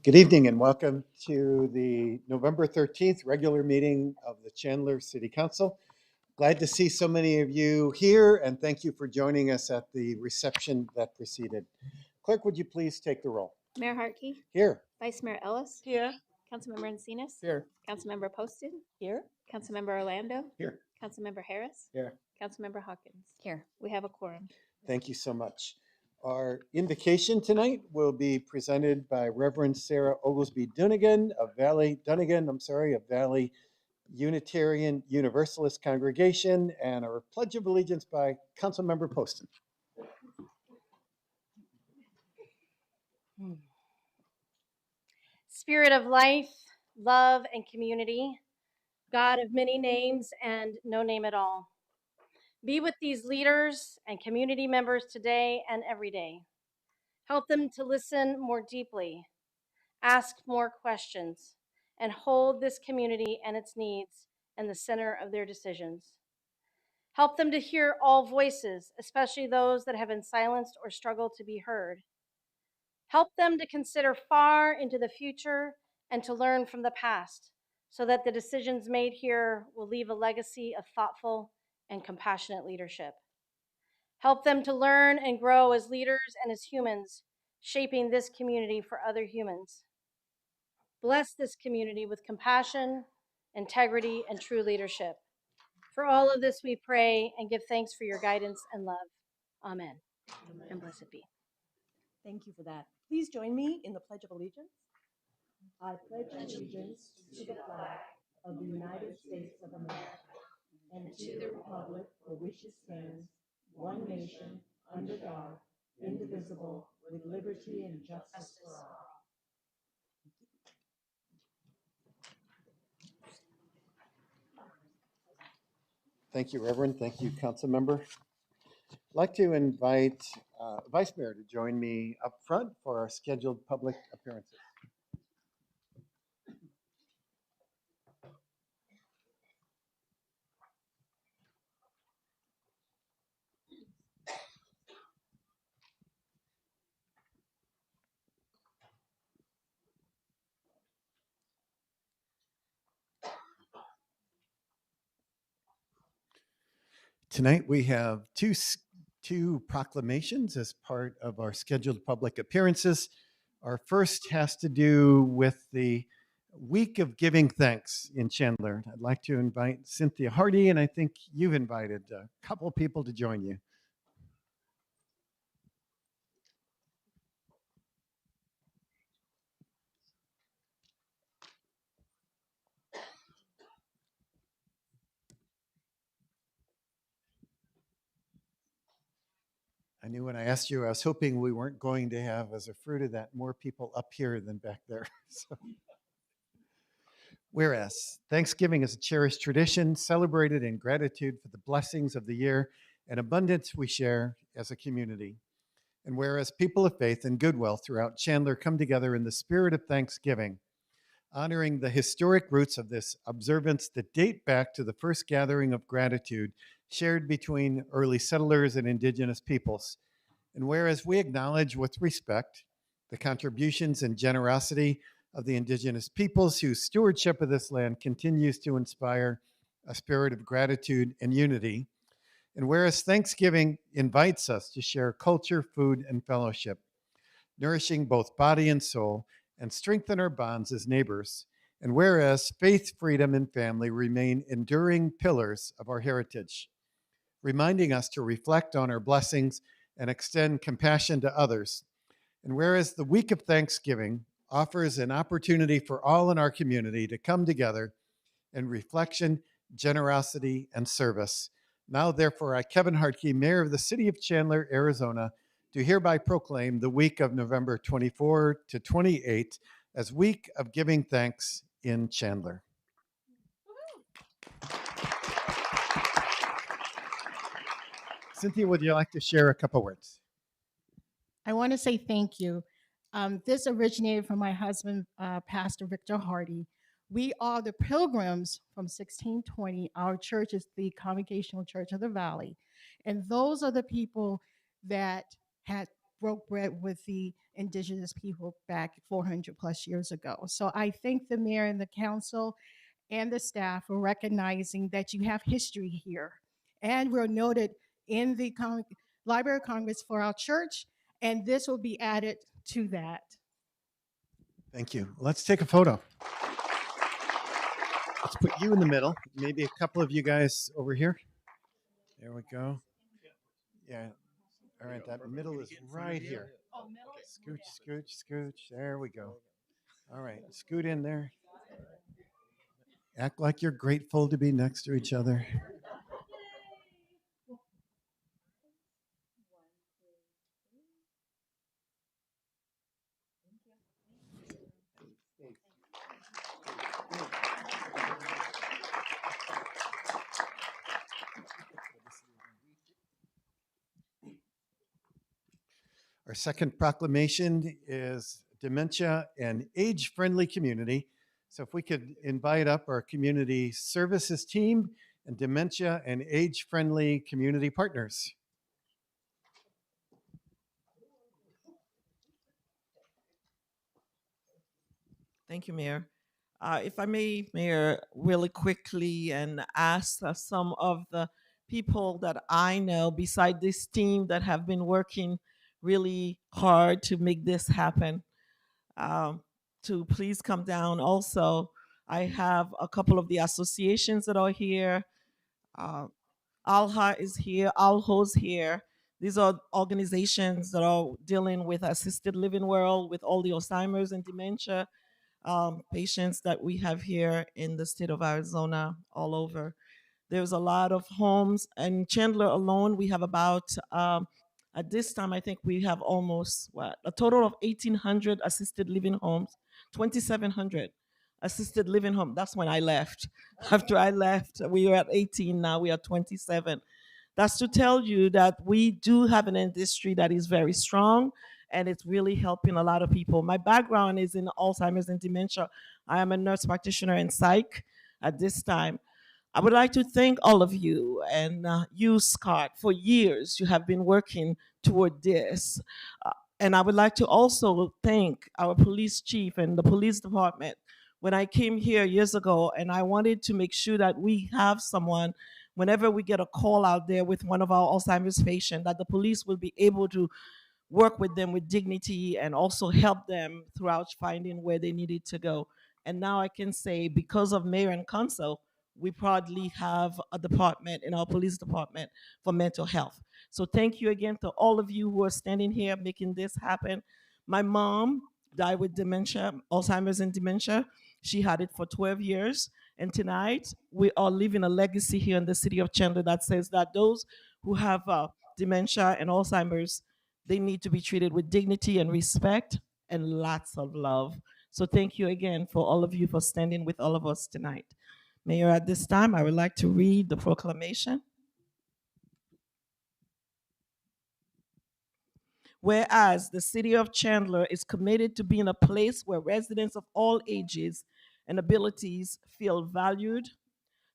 Good evening and welcome to the November 13th regular meeting of the Chandler City Council. Glad to see so many of you here and thank you for joining us at the reception that preceded. Clerk, would you please take the roll? Mayor Hartke. Here. Vice Mayor Ellis. Here. Councilmember Encinas. Here. Councilmember Poston. Here. Councilmember Orlando. Here. Councilmember Harris. Here. Councilmember Hawkins. Here. We have a quorum. Thank you so much. Our invocation tonight will be presented by Reverend Sarah Oglesby Dunnigan of Valley Unitarian Universalist Congregation, and our Pledge of Allegiance by Councilmember Poston. Spirit of life, love, and community, God of many names and no name at all, be with these leaders and community members today and every day. Help them to listen more deeply, ask more questions, and hold this community and its needs in the center of their decisions. Help them to hear all voices, especially those that have been silenced or struggle to be heard. Help them to consider far into the future and to learn from the past so that the decisions made here will leave a legacy of thoughtful and compassionate leadership. Help them to learn and grow as leaders and as humans, shaping this community for other humans. Bless this community with compassion, integrity, and true leadership. For all of this we pray and give thanks for your guidance and love. Amen. And blessed be. Thank you for that. Please join me in the Pledge of Allegiance. I pledge allegiance to the flag of the United States of America and to the republic for which it stands, one nation, under God, indivisible, with liberty and justice for all. Thank you, Reverend. Thank you, Council Member. I'd like to invite Vice Mayor to join me up front for our scheduled public appearances. Tonight we have two proclamations as part of our scheduled public appearances. Our first has to do with the Week of Giving Thanks in Chandler. I'd like to invite Cynthia Hardy, and I think you've invited a couple people to join you. I knew when I asked you, I was hoping we weren't going to have, as a fruit of that, more people up here than back there. So. Whereas Thanksgiving is a cherished tradition celebrated in gratitude for the blessings of the year and abundance we share as a community. And whereas people of faith and goodwill throughout Chandler come together in the spirit of Thanksgiving, honoring the historic roots of this observance that date back to the first gathering of gratitude shared between early settlers and indigenous peoples. And whereas we acknowledge with respect the contributions and generosity of the indigenous peoples whose stewardship of this land continues to inspire a spirit of gratitude and unity. And whereas Thanksgiving invites us to share culture, food, and fellowship, nourishing both body and soul, and strengthen our bonds as neighbors. And whereas faith, freedom, and family remain enduring pillars of our heritage, reminding us to reflect on our blessings and extend compassion to others. And whereas the week of Thanksgiving offers an opportunity for all in our community to come together in reflection, generosity, and service. Now, therefore, I, Kevin Hartke, Mayor of the City of Chandler, Arizona, do hereby proclaim the week of November 24 to 28 as Week of Giving Thanks in Chandler. Cynthia, would you like to share a couple words? I want to say thank you. This originated from my husband, Pastor Victor Hardy. We are the pilgrims from 1620. Our church is the Congregational Church of the Valley. And those are the people that had broke bread with the indigenous people back 400 plus years ago. So I thank the mayor and the council and the staff for recognizing that you have history here. And we're noted in the Library of Congress for our church, and this will be added to that. Thank you. Let's take a photo. Let's put you in the middle. Maybe a couple of you guys over here. There we go. Yeah. All right, that middle is right here. Scooch, scooch, scooch. There we go. All right, scoot in there. Act like you're grateful to be next to each other. Our second proclamation is dementia and age-friendly community. So if we could invite up our community services team and dementia and age-friendly community partners. Thank you, Mayor. If I may, Mayor, really quickly and ask some of the people that I know beside this team that have been working really hard to make this happen um, to please come down. Also, I have a couple of the associations that are here. Uh, ALHA is here, ALHO's here. These are organizations that are dealing with assisted living world, with all the Alzheimer's and dementia patients that we have here in the state of Arizona, all over. There's a lot of homes. In Chandler alone, we have about, at this time, I think we have almost, a total of 1,800 assisted living homes, 2,700 assisted living home. That's when I left. After I left, we were at 18, now we are 27. That's to tell you that we do have an industry that is very strong and it's really helping a lot of people. My background is in Alzheimer's and dementia. I am a nurse practitioner in psych at this time. I would like to thank all of you and you, Scott, for years you have been working toward this. And I would like to also thank our police chief and the police department. When I came here years ago and I wanted to make sure that we have someone, whenever we get a call out there with one of our Alzheimer's patients, that the police will be able to work with them with dignity and also help them throughout finding where they needed to go. And now I can say, because of mayor and council, we proudly have a department in our police department for mental health. So thank you again to all of you who are standing here making this happen. My mom died with dementia, Alzheimer's and dementia. She had it for 12 years. And tonight, we are leaving a legacy here in the city of Chandler that says that those who have dementia and Alzheimer's, they need to be treated with dignity and respect and lots of love. So thank you again for all of you for standing with all of us tonight. Mayor, at this time, I would like to read the proclamation. Whereas the city of Chandler is committed to being a place where residents of all ages and abilities feel valued,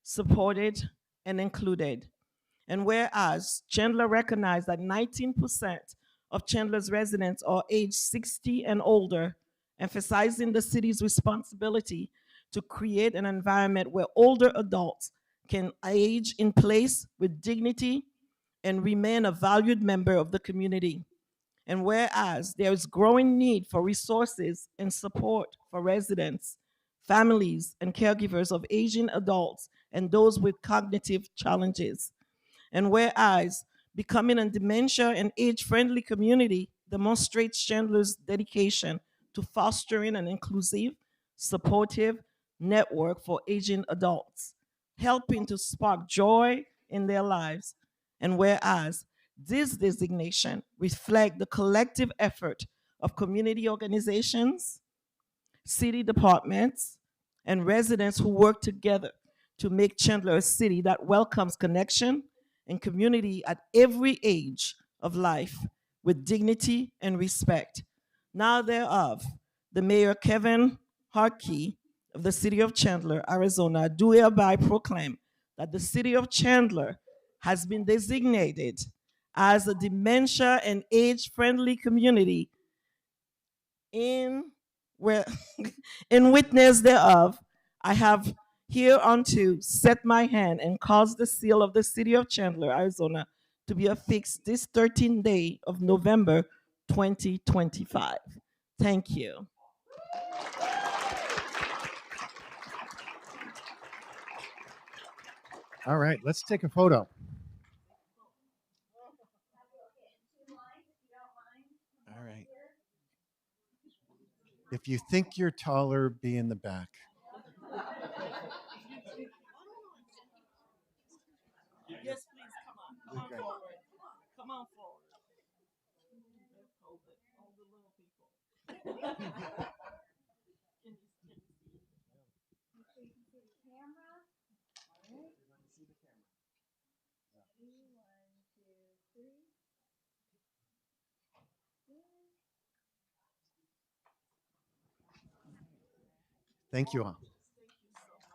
supported, and included. And whereas Chandler recognized that 19% of Chandler's residents are age 60 and older, emphasizing the city's responsibility to create an environment where older adults can age in place with dignity and remain a valued member of the community. And whereas there is growing need for resources and support for residents, families, and caregivers of aging adults and those with cognitive challenges. And whereas becoming a dementia and age-friendly community demonstrates Chandler's dedication to fostering an inclusive, supportive network for aging adults, helping to spark joy in their lives. And whereas this designation reflects the collective effort of community organizations, city departments, and residents who work together to make Chandler a city that welcomes connection and community at every age of life with dignity and respect. Now thereof, the Mayor Kevin Harkey of the City of Chandler, Arizona, do hereby proclaim that the City of Chandler has been designated as a dementia and age-friendly community in where in witness thereof, I have hereunto set my hand and caused the seal of the City of Chandler, Arizona, to be affixed this 13th day of November 2025. Thank you. All right, let's take a photo. All right. If you think you're taller, be in the back. Yes, please come on. Come on Okay. forward. Come on forward. Hold it. Hold the little people. Can you see? Thank you all. Thank you so much.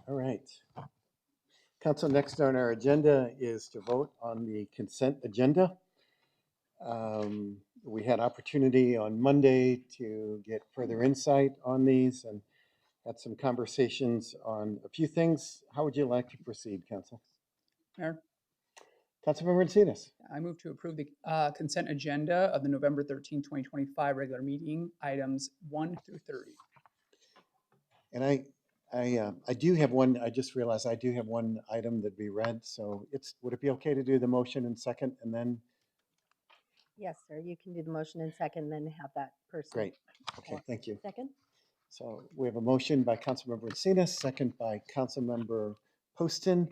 All right. Council, next on our agenda is to vote on the consent agenda. We had opportunity on Monday to get further insight on these and had some conversations on a few things. How would you like to proceed, Council? Mayor, Councilmember Encinas. I move to approve the consent agenda of the November 13, 2025 regular meeting, items 1 through 30. And I do have one, I just realized I do have one item that we read. So would it be okay to do the motion in second and then? Yes, sir. You can do the motion in second, then have that person. Great. Okay, thank you. Second? So we have a motion by Councilmember Encinas, second by Councilmember Poston.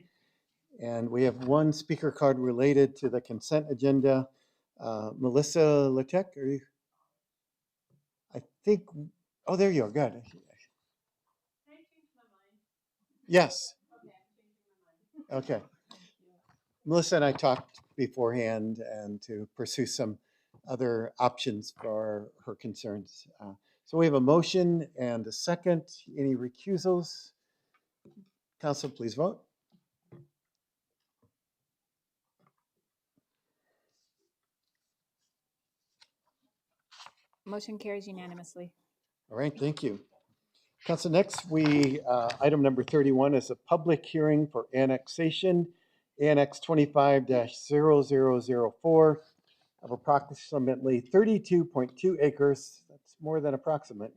And we have one speaker card related to the consent agenda. Melissa Latek, are you? I think, oh, there you are, good. Yes. Okay. Melissa and I talked beforehand and to pursue some other options for her concerns. So we have a motion and a second. Any recusals? Council, please vote. Motion carries unanimously. All right, thank you. Council, next item number 31 is a public hearing for annexation, Annex 25-0004 of approximately 32.2 acres, that's more than approximate,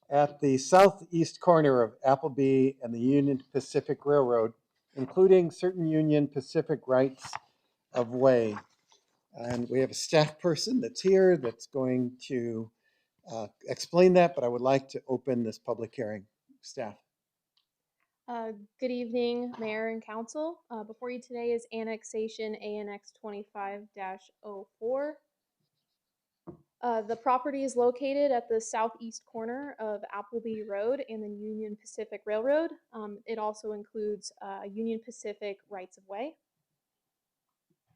at the southeast corner of Appleby and the Union Pacific Railroad, including certain Union Pacific rights of way. And we have a staff person that's here that's going to explain that, but I would like to open this public hearing. Staff. Good evening, Mayor and Council. Before you today is annexation ANX 25-04. The property is located at the southeast corner of Appleby Road and the Union Pacific Railroad. It also includes Union Pacific rights of way.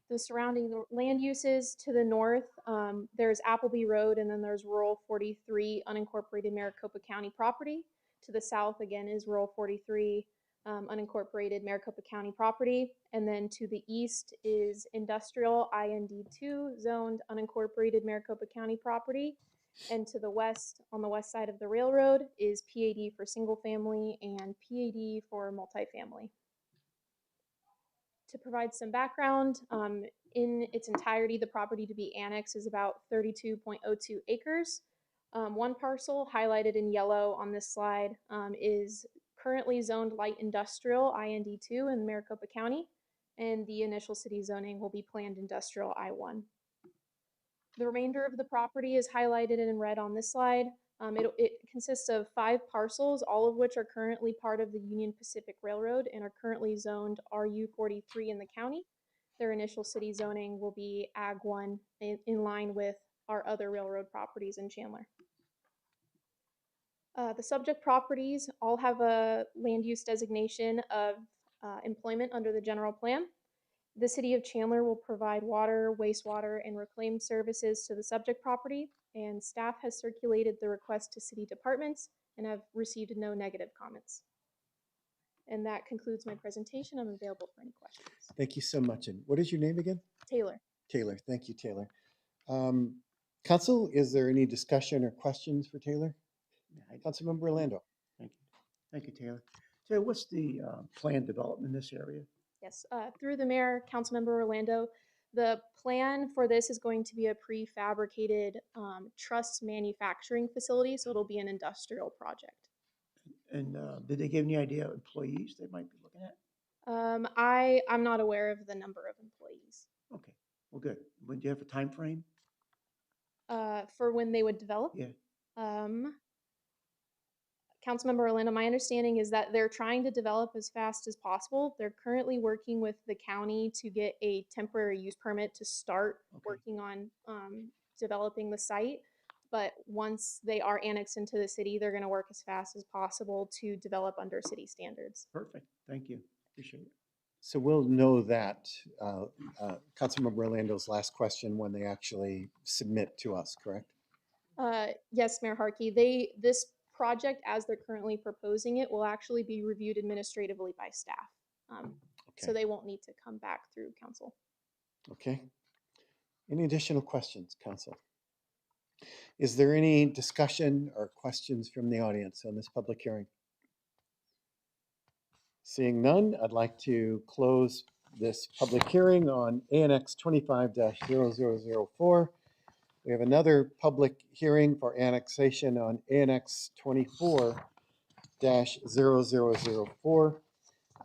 The surrounding land uses to the north, there's Appleby Road, and then there's Rural 43 unincorporated Maricopa County property. To the south, again, is Rural 43 unincorporated Maricopa County property. And then to the east is Industrial IND2 zoned unincorporated Maricopa County property. And to the west, on the west side of the railroad, is PAD for single family and PAD for multifamily. To provide some background, in its entirety, the property to be annexed is about 32.02 acres. One parcel highlighted in yellow on this slide is currently zoned light industrial IND2 in Maricopa County, and the initial city zoning will be planned industrial I1. The remainder of the property is highlighted in red on this slide. It consists of 5 parcels, all of which are currently part of the Union Pacific Railroad and are currently zoned RU43 in the county. Their initial city zoning will be Ag 1 in line with our other railroad properties in Chandler. The subject properties all have a land use designation of employment under the general plan. The city of Chandler will provide water, wastewater, and reclaimed services to the subject property, and staff has circulated the request to city departments and have received no negative comments. And that concludes my presentation. I'm available for any questions. Thank you so much. And what is your name again? Taylor. Taylor. Thank you, Taylor. Council, is there any discussion or questions for Taylor? Councilmember Orlando. Thank you. Thank you, Taylor. So what's the planned development in this area? Yes, through the mayor, Councilmember Orlando, the plan for this is going to be a prefabricated truss manufacturing facility, so it'll be an industrial project. And did they give any idea of employees they might be looking at? I'm not aware of the number of employees. Okay, well, good. When do you have a time frame? For when they would develop? Yeah. Councilmember Orlando, my understanding is that they're trying to develop as fast as possible. They're currently working with the county to get a temporary use permit to start working on developing the site. But once they are annexed into the city, they're going to work as fast as possible to develop under city standards. Perfect. Thank you. Appreciate it. So we'll know that, Councilmember Orlando's last question when they actually submit to us, correct? Yes, Mayor Harkey. This project, as they're currently proposing it, will actually be reviewed administratively by staff. So they won't need to come back through council. Okay. Any additional questions, council? Is there any discussion or questions from the audience on this public hearing? Seeing none, I'd like to close this public hearing on ANX 25-0004. We have another public hearing for annexation on ANX 24-0004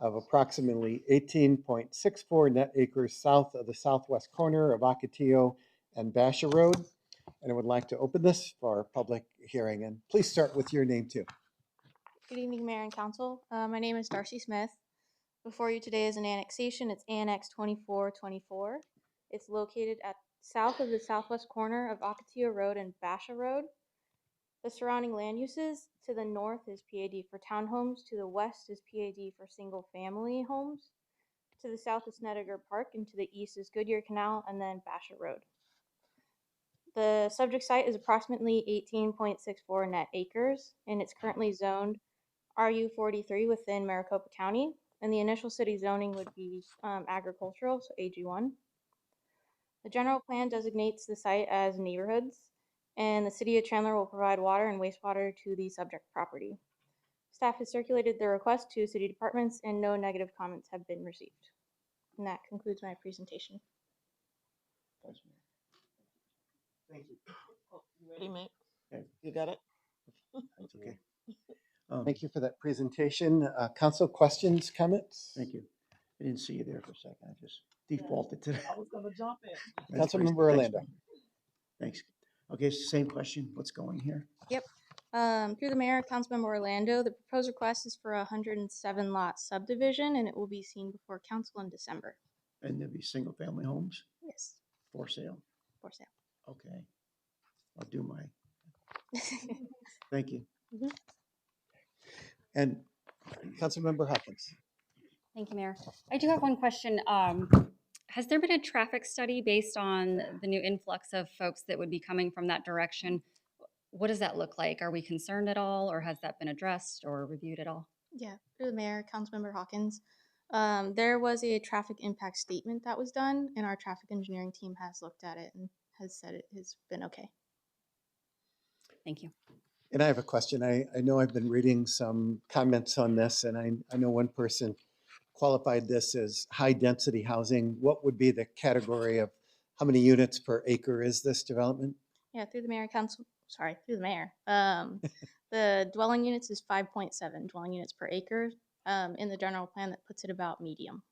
of approximately 18.64 net acres south of the southwest corner of Ocotillo and Basha Road. And I would like to open this for public hearing. And please start with your name too. Good evening, Mayor and Council. My name is Darcy Smith. Before you today is an annexation. It's Annex 2424. It's located at south of the southwest corner of Ocotillo Road and Basha Road. The surrounding land uses, to the north is PAD for townhomes, to the west is PAD for single-family homes, to the south is Snedeker Park, and to the east is Goodyear Canal, and then Basha Road. The subject site is approximately 18.64 net acres, and it's currently zoned RU43 within Maricopa County, and the initial city zoning would be agricultural, so AG1. The general plan designates the site as neighborhoods, and the city of Chandler will provide water and wastewater to the subject property. Staff has circulated the request to city departments, and no negative comments have been received. And that concludes my presentation. Thank you. You ready, mate? Okay. You got it? That's okay. Thank you for that presentation. Council, questions, comments? Thank you. I didn't see you there for a second. I just defaulted to that. I was going to jump in. That's Councilmember great. Orlando. Thanks. Okay, it's the same question. What's going here? Yep. Through the mayor, Councilmember Orlando, the proposed request is for a 107 lot subdivision, and it will be seen before council in December. And there'll be single family homes Yes, for sale. for sale. Okay. I'll do my, thank you. And Councilmember Hopkins. Thank you, Mayor. I do have one question. Has there been a traffic study based on the new influx of folks that would be coming from that direction? What does that look like? Are we concerned at all, or has that been addressed or reviewed at all? Yeah, through the mayor, Councilmember Hawkins. There was a traffic impact statement that was done, and our traffic engineering team has looked at it and has said it has been okay. Thank you. And I have a question. I know I've been reading some comments on this, and I know one person qualified this as high-density housing. What would be the category of how many units per acre is this development? Yeah, through the mayor, through the mayor. The dwelling units is 5.7 dwelling units per acre. In the general plan, that puts it about medium,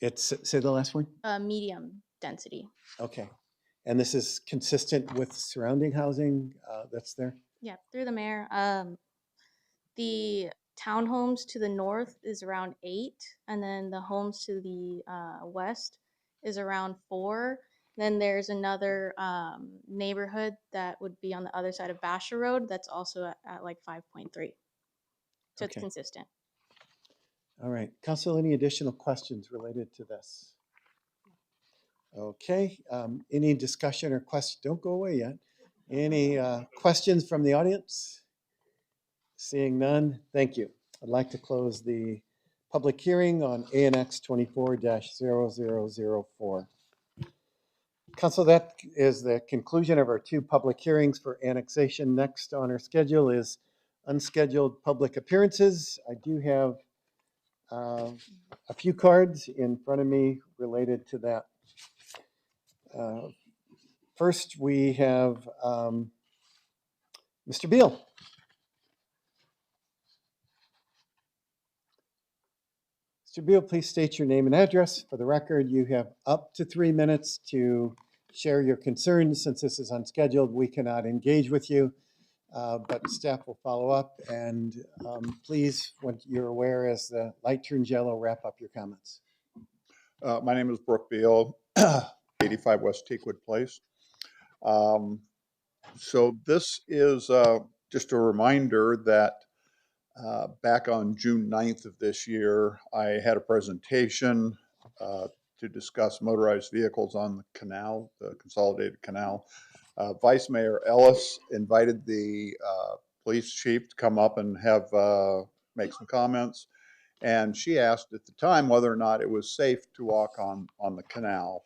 It's, say the last one? medium density. Okay. And this is consistent with surrounding housing that's there? Yeah, through the mayor. The townhomes to the north is around 8, and then the homes to the west is around 4. Then there's another neighborhood that would be on the other side of Basher Road that's also at like 5.3. So it's Okay. consistent. All right. Council, any additional questions related to this? Okay. Any discussion or question? Don't go away yet. Any questions from the audience? Seeing none, thank you. I'd like to close the public hearing on ANX 24-0004. Council, that is the conclusion of our 2 public hearings for annexation. Next on our schedule is unscheduled public appearances. I do have a few cards in front of me related to that. First, we have Mr. Beal. Mr. Beal, please state your name and address. For the record, you have up to 3 minutes to share your concerns. Since this is unscheduled, we cannot engage with you, but staff will follow up. And please, when you're aware, as the light turns yellow, wrap up your comments. My name is Brooke Beal, 85 West Teakwood Place. So this is just a reminder that back on June 9th of this year, I had a presentation to discuss motorized vehicles on the canal, the consolidated canal. Vice Mayor Ellis invited the police chief to come up and have make some comments. And she asked at the time whether or not it was safe to walk on the canal.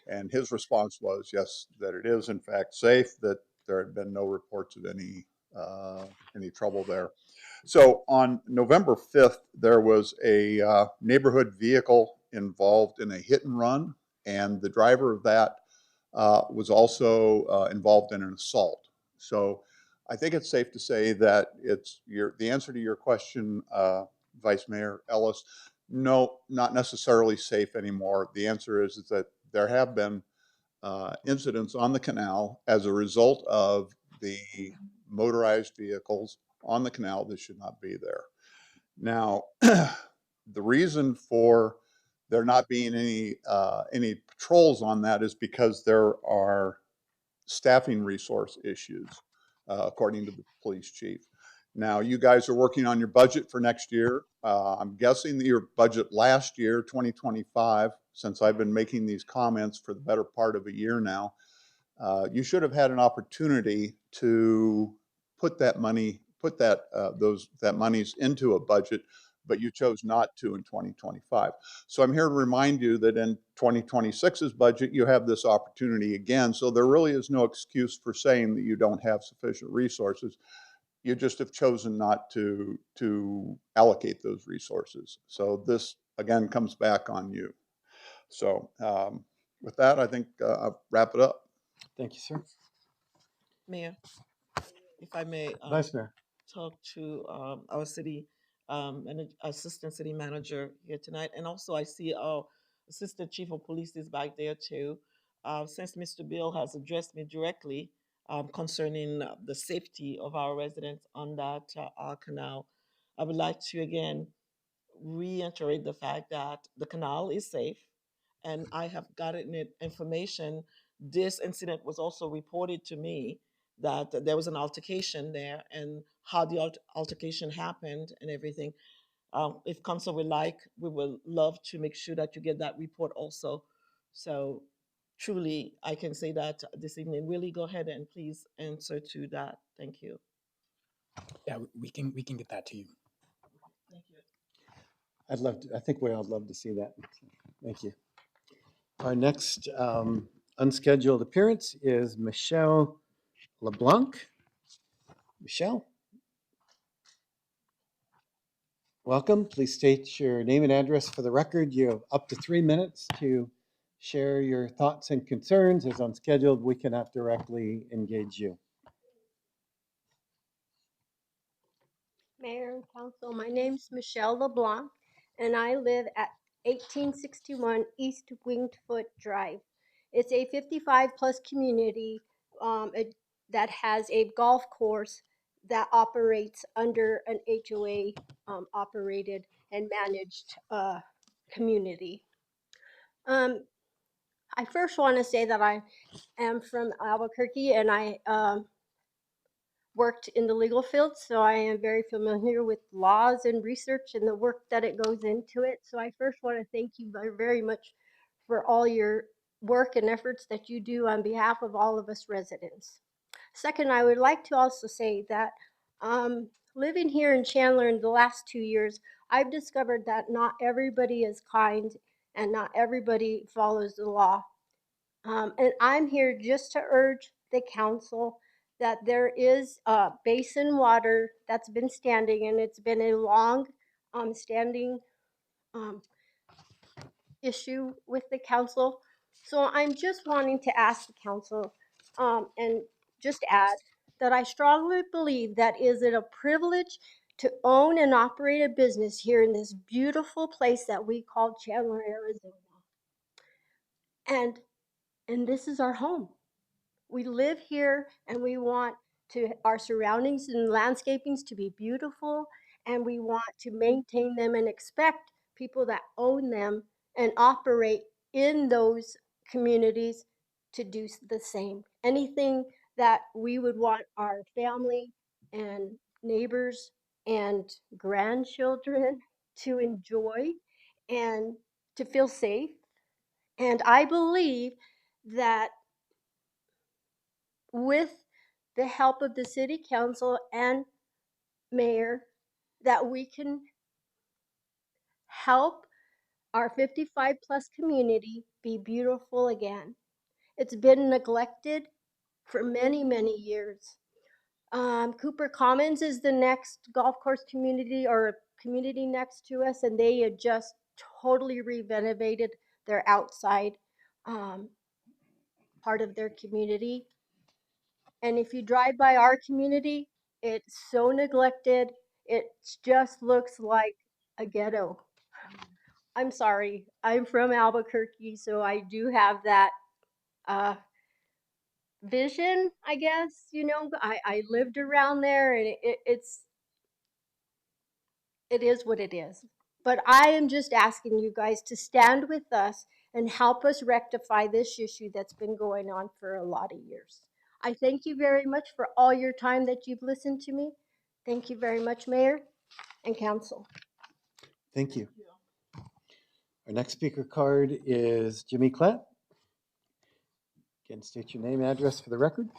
And his response was, yes, that it is in fact safe, that there had been no reports of any trouble there. So on November 5th, there was a neighborhood vehicle involved in a hit and run, and the driver of that was also involved in an assault. So I think it's safe to say that the answer to your question, Vice Mayor Ellis, no, not necessarily safe anymore. The answer is that there have been incidents on the canal as a result of the motorized vehicles on the canal that should not be there. Now, the reason for there not being any patrols on that is because there are staffing resource issues, according to the police chief. Now, you guys are working on your budget for next year. I'm guessing that your budget last year, 2025, since I've been making these comments for the better part of a year now, you should have had an opportunity to put that monies into a budget, but you chose not to in 2025. So I'm here to remind you that in 2026's budget, you have this opportunity again. So there really is no excuse for saying that you don't have sufficient resources. You just have chosen not to allocate those resources. So this, again, comes back on you. So with that, I think I'll wrap it up. Thank you, sir. Mayor, if I may Vice Mayor. talk to our city and assistant city manager here tonight. And also I see our assistant chief of police is back there too. Since Mr. Bill has addressed me directly concerning the safety of our residents on that our canal, I would like to again reiterate the fact that the canal is safe, and I have gotten information. This incident was also reported to me that there was an altercation there, and how the altercation happened and everything. If council would like, we would love to make sure that you get that report also So truly, I can say that this evening. Willie, go ahead and please answer to that. Thank you. Yeah, we can get that to you. Thank you. I think we all love to see that. Thank you. Our next unscheduled appearance is Michelle LeBlanc. Michelle, welcome. Please state your name and address for the record. You have up to 3 minutes to share your thoughts and concerns. As unscheduled, we cannot directly engage you. Mayor and Council, my name's Michelle LeBlanc, and I live at 1861 East Winged-Foot Drive. It's a 55-plus community that has a golf course that operates under an HOA operated and managed community. I first want to say that I am from Albuquerque, and I worked in the legal field, so I am very familiar with laws and research and the work that it goes into it. So I first want to thank you very, very much for all your work and efforts that you do on behalf of all of us residents. Second, I would like to also say that living here in Chandler in the last 2 years, I've discovered that not everybody is kind and not everybody follows the law. And I'm here just to urge the council that there is basin water that's been standing, and it's been a long standing um, issue with the council. So I'm just wanting to ask the council and just add that I strongly believe that is it a privilege to own and operate a business here in this beautiful place that we call Chandler, Arizona. And this is our home. We live here and we want our surroundings and landscapings to be beautiful, and we want to maintain them and expect people that own them and operate in those communities to do the same. Anything that we would want our family and neighbors and grandchildren to enjoy and to feel safe. And I believe that with the help of the city council and mayor, that we can help our 55 plus community be beautiful again. It's been neglected for many, many years. Cooper Commons is the next golf course community or community next to us, and they had just totally renovated their outside part of their community. And if you drive by our community, it's so neglected. It just looks like a ghetto. I'm sorry. I'm from Albuquerque, so I do have that uh, vision, I guess. You know, I lived around there, and it is what it is. But I am just asking you guys to stand with us and help us rectify this issue that's been going on for a lot of years. I thank you very much for all your time that you've listened to me. Thank you very much, Mayor and Council. Thank you. Our next speaker card is Jimmy Klatt. Again, state your name, address for the record.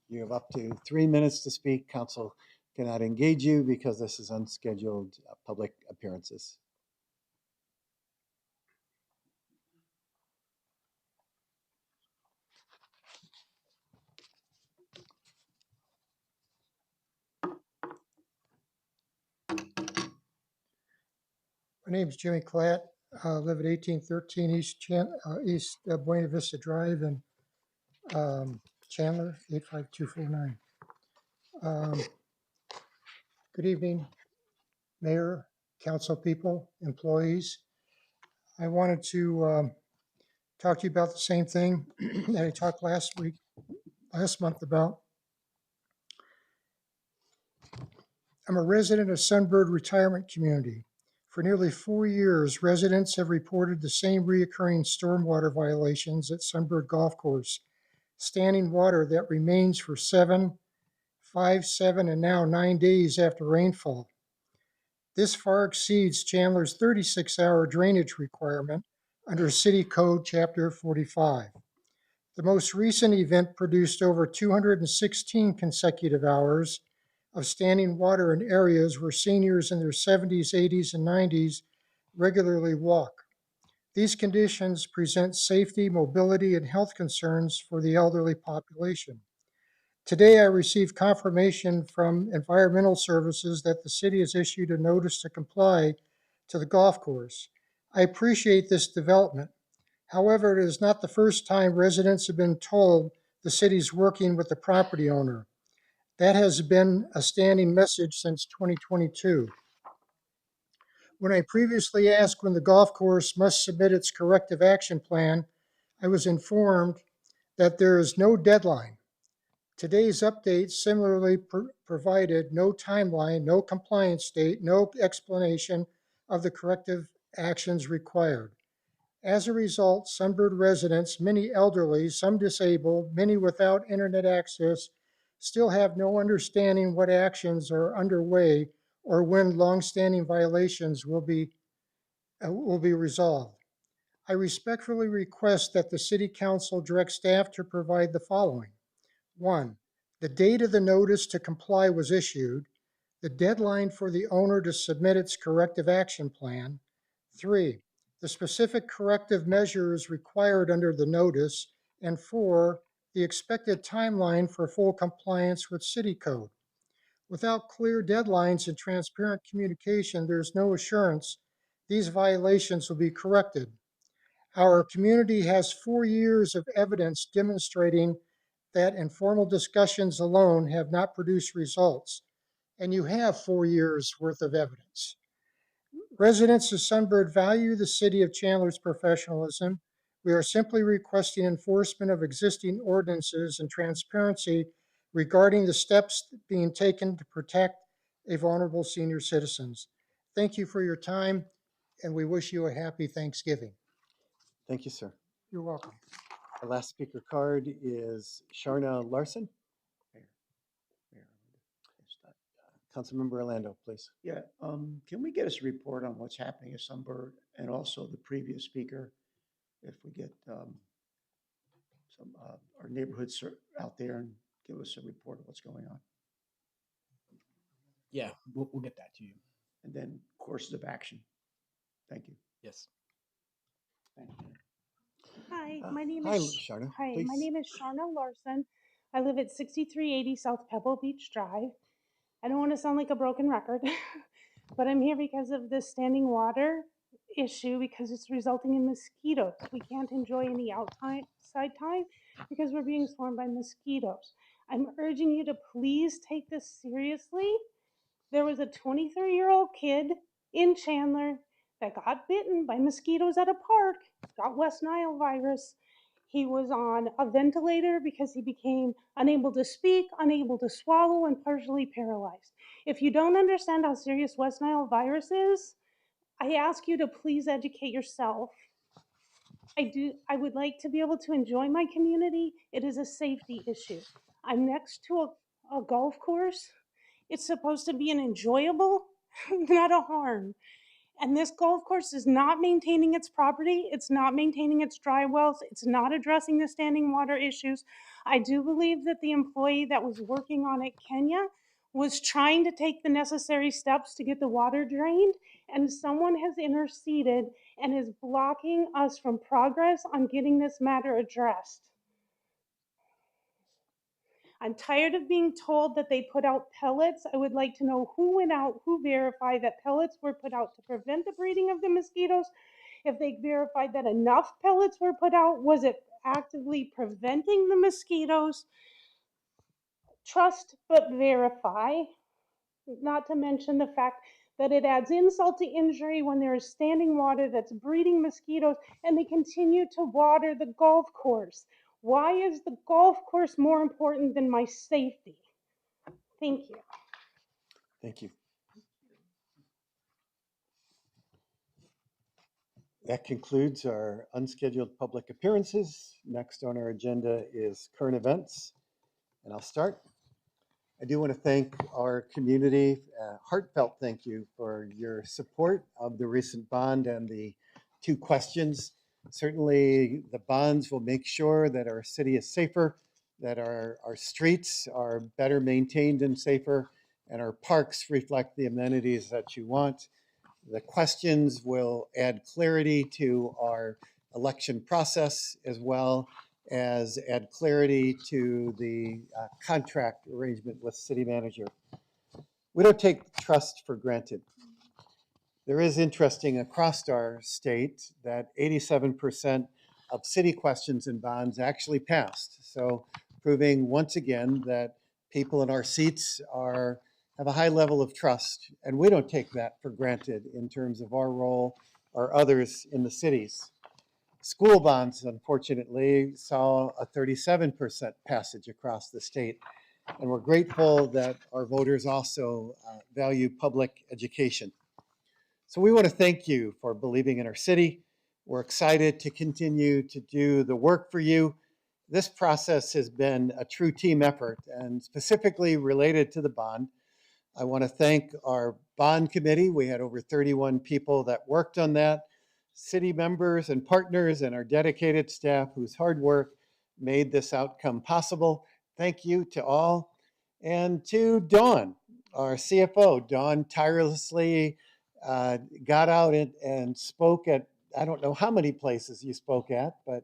You have up to 3 minutes to speak. Council cannot engage you because this is unscheduled public appearances. My name is Jimmy Klatt. I live at 1813 East Buena Vista Drive in Chandler, 85249. Good evening, Mayor, council people, employees. I wanted to talk to you about the same thing that I talked last month about. I'm a resident of Sunbird Retirement Community. For nearly 4 years, residents have reported the same reoccurring stormwater violations at Sunbird Golf Course. Standing water that remains for 7, 5, 7, and now 9 days after rainfall. This far exceeds Chandler's 36-hour drainage requirement under City Code Chapter 45. The most recent event produced over 216 consecutive hours of standing water in areas where seniors in their 70s, 80s, and 90s regularly walk. These conditions present safety, mobility, and health concerns for the elderly population. Today, I received confirmation from Environmental Services that the city has issued a notice to comply to the golf course. I appreciate this development. However, it is not the first time residents have been told the city's working with the property owner. That has been a standing message since 2022. When I previously asked when the golf course must submit its corrective action plan, I was informed that there is no deadline. Today's update similarly provided no timeline, no compliance date, no explanation of the corrective actions required. As a result, Sunbird residents, many elderly, some disabled, many without internet access, still have no understanding what actions are underway or when longstanding violations will be resolved. I respectfully request that the City Council direct staff to provide the following. 1. The date of the notice to comply was issued, the deadline for the owner to submit its corrective action plan. 3. The specific corrective measures required under the notice. And 4. The expected timeline for full compliance with City Code. Without clear deadlines and transparent communication, there's no assurance these violations will be corrected. Our community has 4 years of evidence demonstrating that informal discussions alone have not produced results, and you have 4 years worth of evidence. Residents of Sunbird value the City of Chandler's professionalism. We are simply requesting enforcement of existing ordinances and transparency regarding the steps being taken to protect a vulnerable senior citizens. Thank you for your time, and we wish you a happy Thanksgiving. Thank you, sir. You're welcome. Our last speaker card is Sharna Larson. Councilmember Orlando, please. Yeah, can we get us a report on what's happening at Sunbird and also the previous speaker? If we get some our neighborhoods out there and give us a report of what's going on. Yeah, we'll get that to you. And then courses of action. Thank you. Yes. Thank you. Hi, my name Hi, is Sharna. Hi, Please. my name is Sharna Larson. I live at 6380 South Pebble Beach Drive. I don't want to sound like a broken record, but I'm here because of the standing water issue because it's resulting in mosquitoes. We can't enjoy any outside time because we're being swarmed by mosquitoes. I'm urging you to please take this seriously. There was a 23-year-old kid in Chandler that got bitten by mosquitoes at a park, got West Nile virus. He was on a ventilator because he became unable to speak, unable to swallow, and partially paralyzed. If you don't understand how serious West Nile virus is, I ask you to please educate yourself. I would like to be able to enjoy my community. It is a safety issue. I'm next to a golf course. It's supposed to be an enjoyable, not a harm. And this golf course is not maintaining its property. It's not maintaining its dry wells. It's not addressing the standing water issues. I do believe that the employee that was working on it, Kenya, was trying to take the necessary steps to get the water drained, and someone has interceded and is blocking us from progress on getting this matter addressed. I'm tired of being told that they put out pellets. I would like to know who went out, who verified that pellets were put out to prevent the breeding of the mosquitoes. If they verified that enough pellets were put out, was it actively preventing the mosquitoes? Trust but verify, not to mention the fact that it adds insult to injury when there is standing water that's breeding mosquitoes and they continue to water the golf course. Why is the golf course more important than my safety? Thank you. Thank you. That concludes our unscheduled public appearances. Next on our agenda is current events, and I'll start. I do want to thank our community, heartfelt thank you for your support of the recent bond and the 2 questions Certainly, the bonds will make sure that our city is safer, that our streets are better maintained and safer, and our parks reflect the amenities that you want. The questions will add clarity to our election process as well as add clarity to the contract arrangement with city manager. We don't take trust for granted. There is interesting across our state that 87% of city questions and bonds actually passed. So proving once again that people in our seats have a high level of trust, and we don't take that for granted in terms of our role or others in the cities. School bonds, unfortunately, saw a 37% passage across the state, and we're grateful that our voters also value public education. So we want to thank you for believing in our city. We're excited to continue to do the work for you. This process has been a true team effort, and specifically related to the bond, I want to thank our bond committee. We had over 31 people that worked on that, city members and partners, and our dedicated staff whose hard work made this outcome possible. Thank you to all. And to Dawn, our CFO. Dawn tirelessly got out and spoke at, I don't know how many places you spoke at, but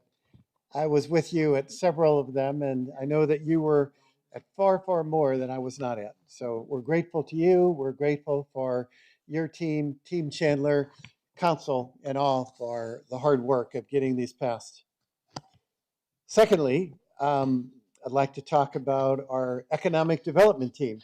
I was with you at several of them, and I know that you were at far, far more than I was not at. So we're grateful to you. We're grateful for your team, Team Chandler, council, and all for the hard work of getting these passed. Secondly, I'd like to talk about our economic development team.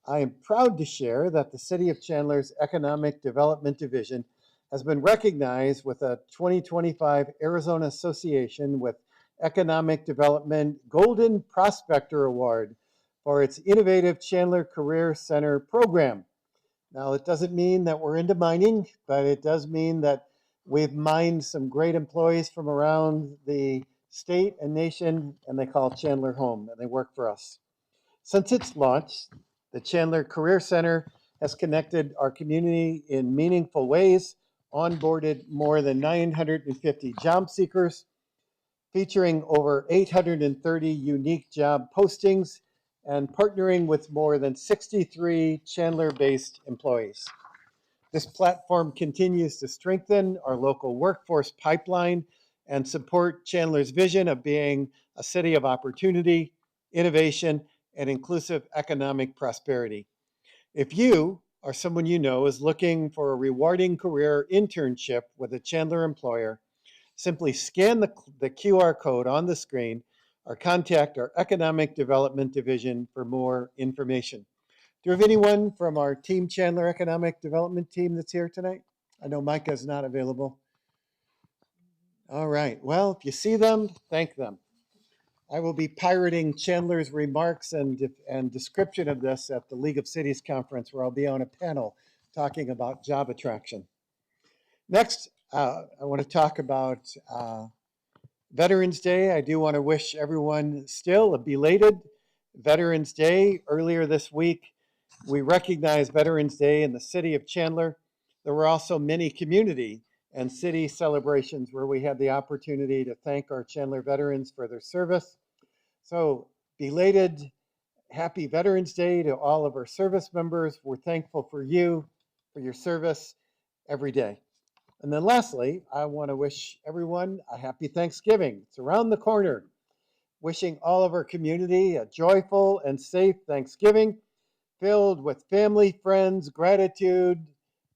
I am proud to share that the City of Chandler's Economic Development Division has been recognized with a 2025 Arizona Association with Economic Development Golden Prospector Award for its innovative Chandler Career Center program. Now, it doesn't mean that we're into mining, but it does mean that we've mined some great employees from around the state and nation, and they call Chandler home, and they work for us. Since its launch, the Chandler Career Center has connected our community in meaningful ways, onboarded more than 950 job seekers, featuring over 830 unique job postings, and partnering with more than 63 Chandler-based employees. This platform continues to strengthen our local workforce pipeline and support Chandler's vision of being a city of opportunity, innovation, and inclusive economic prosperity. If you or someone you know is looking for a rewarding career internship with a Chandler employer, simply scan the QR code on the screen or contact our Economic Development Division for more information. Do you have anyone from our Team Chandler Economic Development team that's here tonight? I know Micah's not available. All right. Well, if you see them, thank them. I will be pirating Chandler's remarks and description of this at the League of Cities conference, where I'll be on a panel talking about job attraction. Next, I want to talk about Veterans Day. I do want to wish everyone still a belated Veterans Day. Earlier this week, we recognized Veterans Day in the city of Chandler. There were also many community and city celebrations where we had the opportunity to thank our Chandler veterans for their service. So belated happy Veterans Day to all of our service members. We're thankful for you, for your service every day. And then lastly, I want to wish everyone a happy Thanksgiving. It's around the corner. Wishing all of our community a joyful and safe Thanksgiving filled with family, friends, gratitude,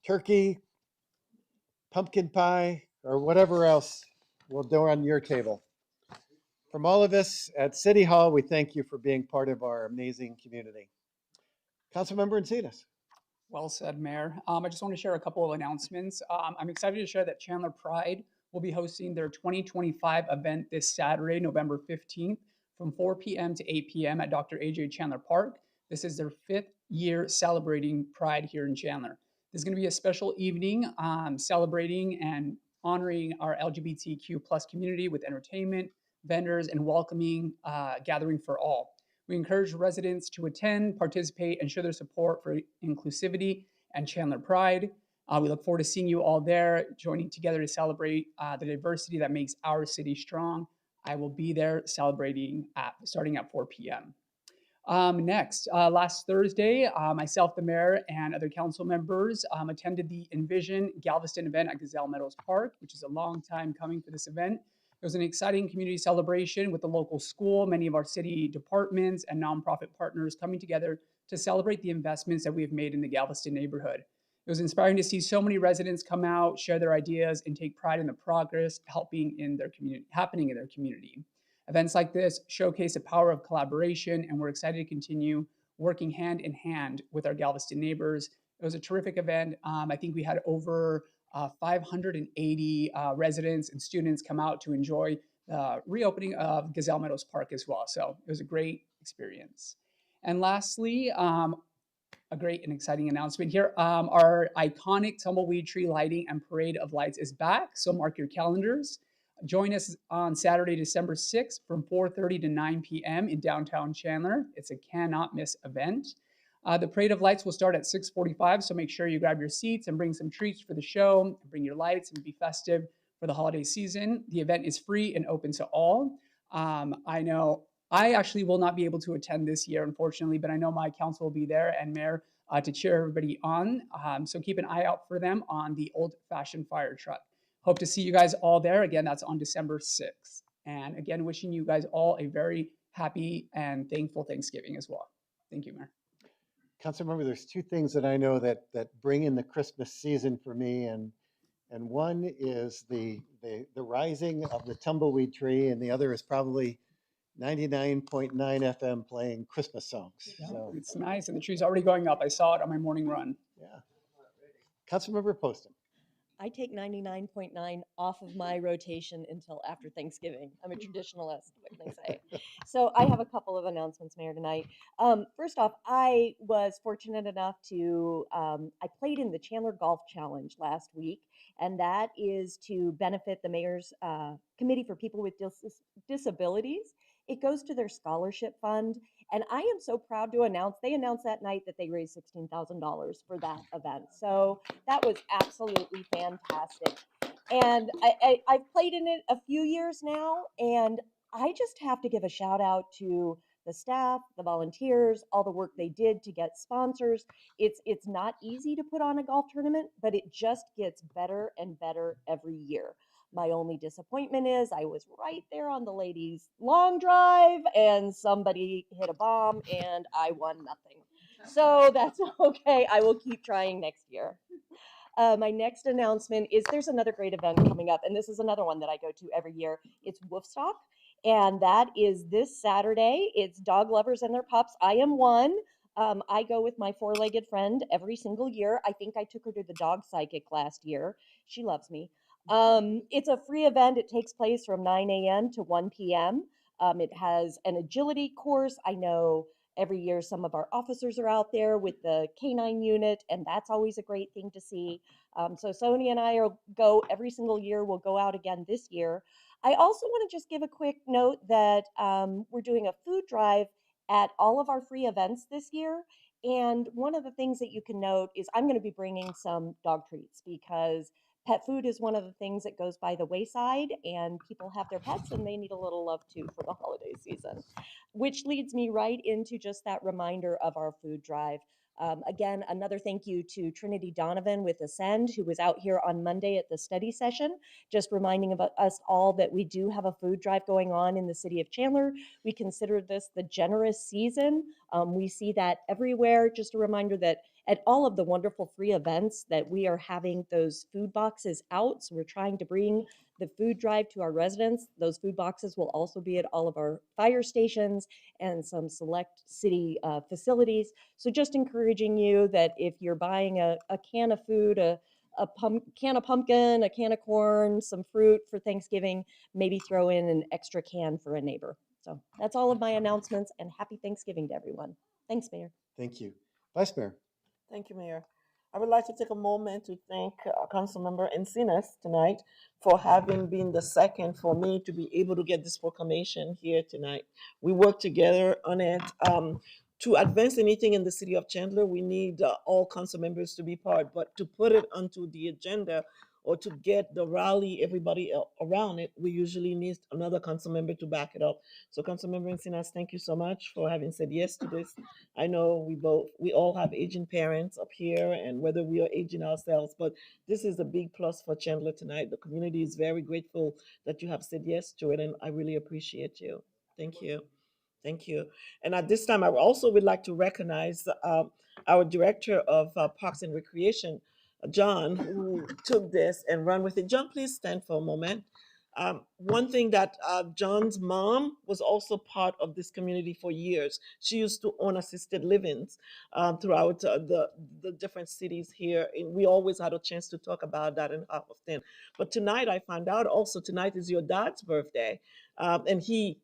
turkey, pumpkin pie, or whatever else we'll do on your table. From all of us at City Hall, we thank you for being part of our amazing community. Councilmember Encinas. Well said, Mayor. I just want to share a couple of announcements. I'm excited to share that Chandler Pride will be hosting their 2025 event this Saturday, November 15th, from 4 p.m. to 8 p.m. at Dr. A.J. Chandler Park. This is their 5th year celebrating Pride here in Chandler. There's going to be a special evening celebrating and honoring our LGBTQ plus community with entertainment, vendors, and welcoming gathering for all. We encourage residents to attend, participate, and show their support for inclusivity and Chandler Pride. We look forward to seeing you all there, joining together to celebrate the diversity that makes our city strong. I will be there celebrating starting at 4 p.m. Next, last Thursday, myself, the mayor, and other council members attended the Envision Galveston event at Gazelle Meadows Park, which is a long time coming for this event. It was an exciting community celebration with the local school, many of our city departments, and nonprofit partners coming together to celebrate the investments that we have made in the Galveston neighborhood. It was inspiring to see so many residents come out, share their ideas, and take pride in the progress happening in their community. Events like this showcase the power of collaboration, and we're excited to continue working hand in hand with our Galveston neighbors. It was a terrific event. I think we had over 580 residents and students come out to enjoy the reopening of Gazelle Meadows Park as well. So it was a great experience. And lastly, a great and exciting announcement here. Our iconic tumbleweed tree lighting and parade of lights is back, so mark your calendars. Join us on Saturday, December 6th from 4:30 to 9 p.m. in downtown Chandler. It's a cannot miss event. The Parade of Lights will start at 6:45, so make sure you grab your seats and bring some treats for the show, bring your lights and be festive for the holiday season. The event is free and open to all. I know I actually will not be able to attend this year, unfortunately, but I know my council will be there and mayor to cheer everybody on. So keep an eye out for them on the old-fashioned fire truck. Hope to see you guys all there. Again, that's on December 6th. And again, wishing you guys all a very happy and thankful Thanksgiving as well. Thank you, Mayor. Councilmember, there's two things that I know that bring in the Christmas season for me, and one is the rising of the tumbleweed tree, and the other is probably 99.9 FM playing Christmas songs. Yeah, So it's nice, and the tree's already going up. I saw it on my morning run. yeah. Councilmember Poston. I take 99.9 off of my rotation until after Thanksgiving. I'm a traditionalist, what can I say? So I have a couple of announcements, Mayor, tonight. First off, I was fortunate enough to, I played in the Chandler Golf Challenge last week, and that is to benefit the Mayor's Committee for People with Disabilities. It goes to their scholarship fund. And I am so proud to announce, they announced that night that they raised $16,000 for that event. So that was absolutely fantastic. And I've played in it a few years now, and I just have to give a shout out to the staff, the volunteers, all the work they did to get sponsors. It's not easy to put on a golf tournament, but it just gets better and better every year. My only disappointment is I was right there on the ladies' long drive and somebody hit a bomb and I won nothing. So that's okay. I will keep trying next year. My next announcement is there's another great event coming up, and this is another one that I go to every year. It's Woofstock, and that is this Saturday. It's dog lovers and their pups. I am one. I go with my four-legged friend every single year. I think I took her to the dog psychic last year. She loves me. It's a free event. It takes place from 9 a.m. to 1 p.m. It has an agility course. I know every year some of our officers are out there with the canine unit, and that's always a great thing to see. So Sony and I go every single year. We'll go out again this year. I also want to just give a quick note that we're doing a food drive at all of our free events this year. And one of the things that you can note is I'm going to be bringing some dog treats because pet food is one of the things that goes by the wayside, and people have their pets and they need a little love too for the holiday season, which leads me right into just that reminder of our food drive. Again, another thank you to Trinity Donovan with Ascend, who was out here on Monday at the study session, just reminding of us all that we do have a food drive going on in the city of Chandler. We consider this the generous season. We see that everywhere. Just a reminder that at all of the wonderful free events that we are having those food boxes out. So we're trying to bring the food drive to our residents. Those food boxes will also be at all of our fire stations and some select city facilities. So just encouraging you that if you're buying a can of food, a can of pumpkin, a can of corn, some fruit for Thanksgiving, maybe throw in an extra can for a neighbor. So that's all of my announcements, and happy Thanksgiving to everyone. Thanks, Mayor. Thank you. Vice Mayor. Thank you, Mayor. I would like to take a moment to thank Councilmember Encinas tonight for having been the second for me to be able to get this proclamation here tonight. We worked together on it. to advance anything in the city of Chandler, we need all council members to be part. But to put it onto the agenda or to get the rally, everybody around it, we usually need another council member to back it up. So, Council Member Encinas, thank you so much for having said yes to this. I know we all have aging parents up here, and whether we are aging ourselves, but this is a big plus for Chandler tonight. The community is very grateful that you have said yes to it, and I really appreciate you. Thank you. Thank you. And at this time, I also would like to recognize our Director of Parks and Recreation, John, who took this and ran with it. John, please stand for a moment. One thing that John's mom was also part of this community for years. She used to own assisted livings throughout the different cities here. And we always had a chance to talk about that and how often. But tonight, I found out also tonight is your dad's birthday. And he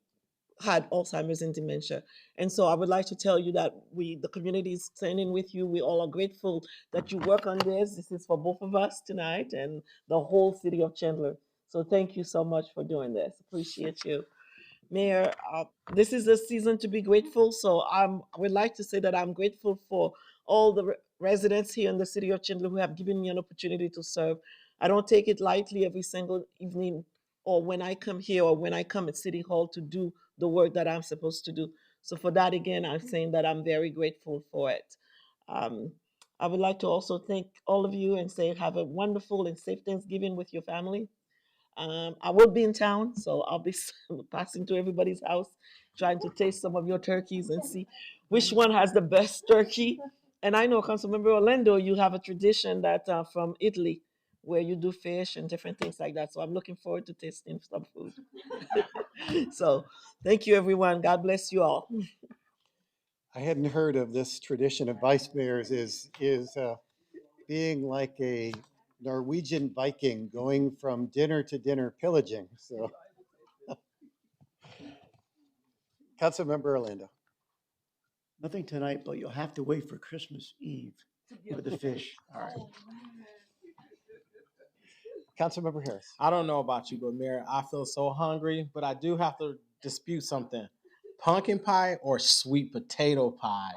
had Alzheimer's and dementia. And so I would like to tell you that the community is standing with you. We all are grateful that you work on this. This is for both of us tonight and the whole city of Chandler. So thank you so much for doing this. Appreciate you. Mayor, this is a season to be grateful. So I would like to say that I'm grateful for all the residents here in the city of Chandler who have given me an opportunity to serve. I don't take it lightly every single evening or when I come here or when I come at City Hall to do the work that I'm supposed to do. So for that, again, I'm saying that I'm very grateful for it. Um, I would like to also thank all of you and say have a wonderful and safe Thanksgiving with your family. I will be in town, so I'll be passing to everybody's house, trying to taste some of your turkeys and see which one has the best turkey. And I know, Councilmember Orlando, you have a tradition that from Italy, where you do fish and different things like that. So I'm looking forward to tasting some food. So thank you, everyone. God bless you all. I hadn't heard of this tradition of vice mayors is being like a Norwegian Viking going from dinner to dinner pillaging. So, Councilmember Orlando. Nothing tonight, but you'll have to wait for Christmas Eve for the fish. All right. Councilmember Harris. I don't know about you, but Mayor, I feel so hungry, but I do have to dispute something. Pumpkin pie or sweet potato pie?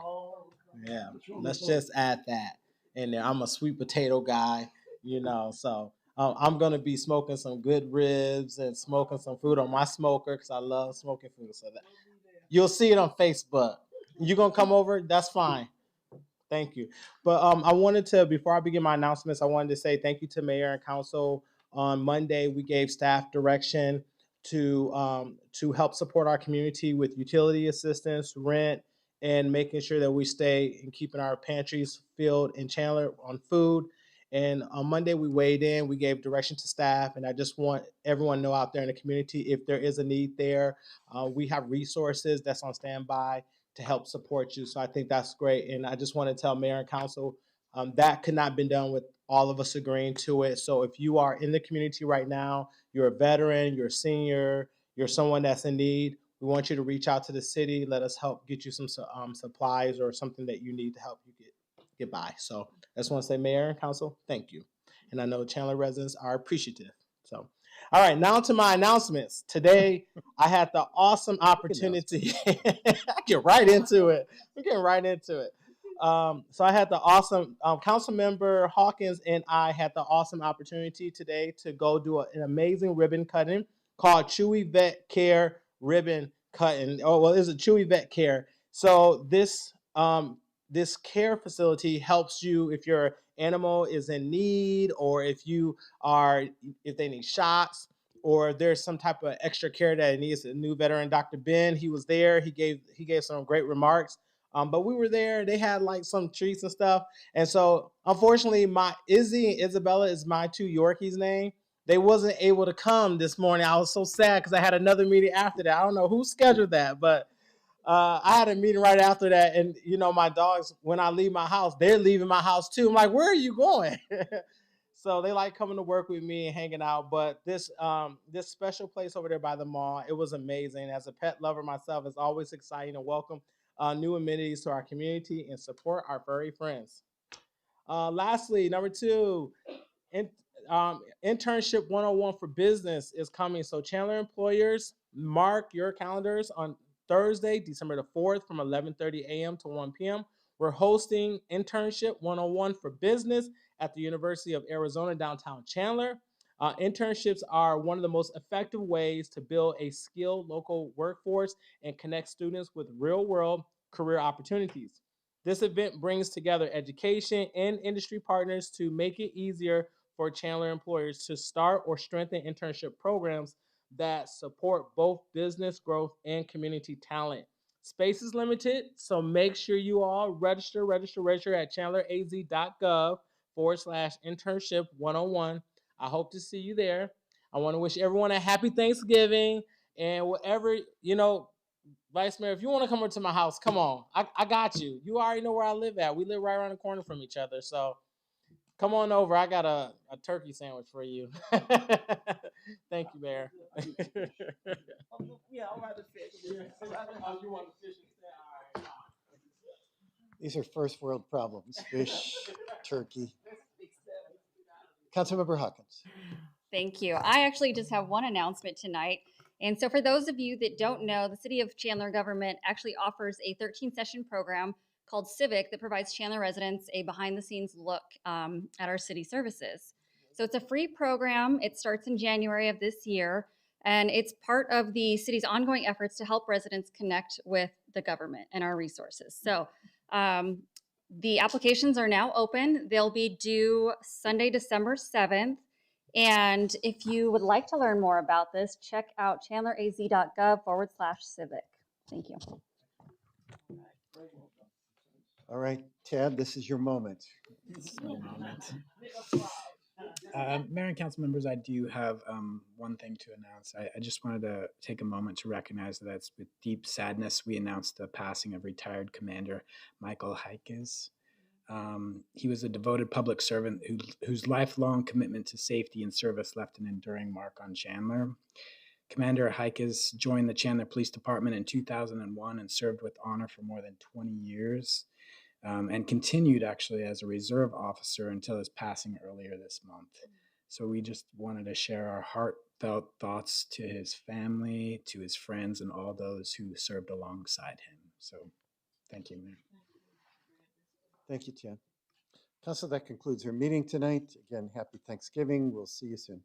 Yeah, let's just add that in there. I'm a sweet potato guy, so I'm gonna be smoking some good ribs and smoking some food on my smoker because I love smoking food. So that you'll see it on Facebook. You gonna come over? That's fine. Thank you. But I wanted to, before I begin my announcements, I wanted to say thank you to Mayor and Council. On Monday, we gave staff direction to help support our community with utility assistance, rent, and making sure that we stay and keeping our pantries filled in Chandler on food. And on Monday, we weighed in, we gave direction to staff, and I just want everyone to know out there in the community if there is a need there. We have resources that's on standby to help support you. So I think that's great. And I just want to tell Mayor and Council that could not have been done with all of us agreeing to it. So if you are in the community right now, you're a veteran, you're a senior, you're someone that's in need, we want you to reach out to the city. Let us help get you some supplies or something that you need to help you get by. So I just want to say, Mayor and Council, thank you. And I know Chandler residents are appreciative. So, all right, now to my announcements. Today, I had the awesome opportunity. I get right into it. We're getting right into it. So I had the awesome Council Member Hawkins and I had the awesome opportunity today to go do an amazing ribbon cutting called Chewy Vet Care Ribbon Cutting. Oh, well, it's a Chewy Vet Care. So this care facility helps you if your animal is in need or if they need shots or if there's some type of extra care that it needs. A new veteran, Dr. Ben, he was there. He gave some great remarks. But we were there. They had like some treats and stuff. And so unfortunately, my Izzy and Isabella is my two Yorkies' name. They wasn't able to come this morning. I was so sad because I had another meeting after that. I don't know who scheduled that, but I had a meeting right after that. And my dogs, when I leave my house, they're leaving my house too. I'm like, where are you going? So they like coming to work with me and hanging out. But this special place over there by the mall, it was amazing. As a pet lover myself, it's always exciting to welcome new amenities to our community and support our furry friends. Lastly, number 2, internship 101 for business is coming. So Chandler employers, mark your calendars on Thursday, December the 4th from 11:30 a.m. to 1 p.m. We're hosting Internship 101 for Business at the University of Arizona, downtown Chandler. Internships are one of the most effective ways to build a skilled local workforce and connect students with real-world career opportunities. This event brings together education and industry partners to make it easier for Chandler employers to start or strengthen internship programs that support both business growth and community talent. Space is limited, so make sure you all register at chandleraz.gov/internship 101. I hope to see you there. I want to wish everyone a happy Thanksgiving and whatever, Vice Mayor, if you want to come over to my house, come on. I got you. You already know where I live at. We live right around the corner from each other. So come on over. I got a turkey sandwich for you. Thank you, Mayor. Yeah, I'll rather fish. You want to fish instead? All right. These are first world problems. Fish, turkey. Councilmember Hawkins. Thank you. I actually just have one announcement tonight. And so for those of you that don't know, the City of Chandler government actually offers a 13-session program called Civic that provides Chandler residents a behind-the-scenes look at our city services. So it's a free program. It starts in January of this year, and it's part of the city's ongoing efforts to help residents connect with the government and our resources. So the applications are now open. They'll be due Sunday, December 7th. And if you would like to learn more about this, check out chandleraz.gov/civic. Thank you. All right, Ted, this is your moment. Mayor and council members, I do have one thing to announce. I just wanted to take a moment to recognize that it's with deep sadness we announced the passing of retired Commander Michael Heikes. He was a devoted public servant whose lifelong commitment to safety and service left an enduring mark on Chandler. Commander Heikes joined the Chandler Police Department in 2001 and served with honor for more than 20 years. And continued actually as a reserve officer until his passing earlier this month. So we just wanted to share our heartfelt thoughts to his family, to his friends, and all those who served alongside him. So thank you, Mayor. Thank you, Ted. Council, that concludes our meeting tonight. Again, happy Thanksgiving. We'll see you soon.